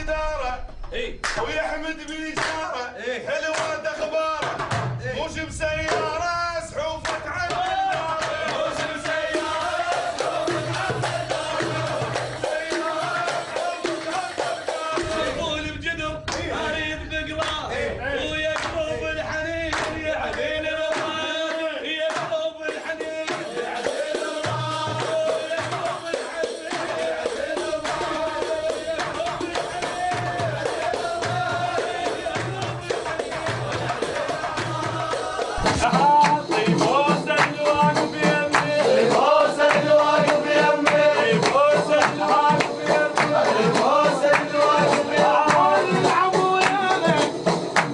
الإدارة ويحمد بإجارة حلوة أخباره مش بسيارة سحوفة عالنار مش بسيارة سحوفة عالنار يقول بجدر أريد بقرار ويقلب الحنين يعدين الرماد يقلب الحنين يعدين الرماد ويقلب الحنين يعدين الرماد طيبوس الواقف يمي طيبوس الواقف يمي طيبوس الواقف يمي طيبوس الواقف يمي يلعبوا يانا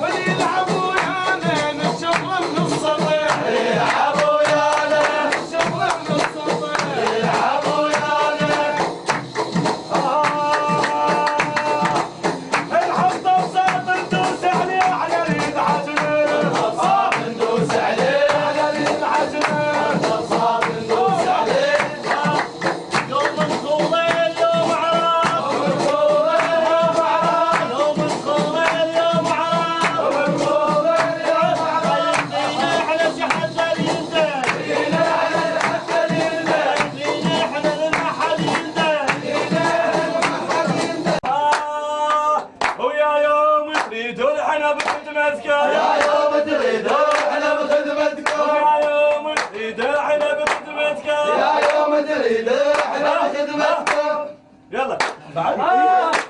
ويلعبوا يانا نشغل من الصبح يلعبوا يانا نشغل من الصبح يلعبوا يانا الحصة وساط ندوس عليه على اليد حجمه الحصة ندوس عليه على اليد حجمه الحصة ندوس عليه يوم الخولة اليوم عراق يوم الخولة اليوم عراق يوم الخولة اليوم عراق يوم الخولة اليوم عراق يدينا على شحن اليلدان يدينا على شحن اليلدان يدينا احنا للمحل يلدان يدينا للمحل يلدان ويا يوم تريدون احنا بخدمتك يا يوم تريدون احنا بخدمتك يا يوم تريدون احنا بخدمتك يا يوم تريدون احنا بخدمتك يلا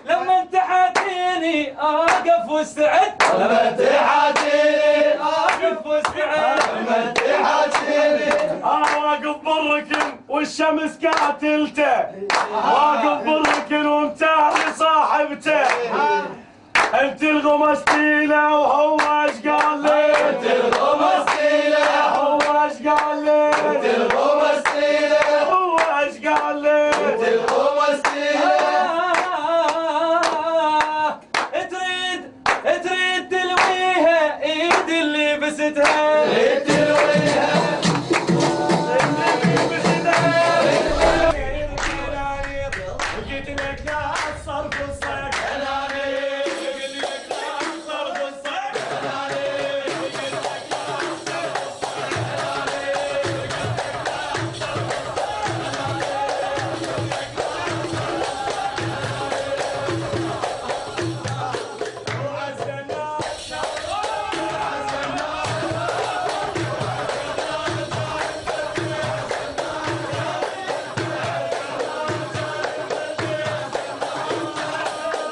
لما انت حاتيني اقف واستعد لما انت حاتيني اقف واستعد لما انت حاتيني واقف بالركن والشمس قاتلته واقف بالركن ومتاهي صاحبته انت الغمستيله وهو ايش قال لي انت الغمستيله هو ايش قال لي انت الغمستيله هو ايش قال لي انت الغمستيله تريد تلويها ايد اللي بستها تريد تلويها اللي بستها وجيت لك يا الصرف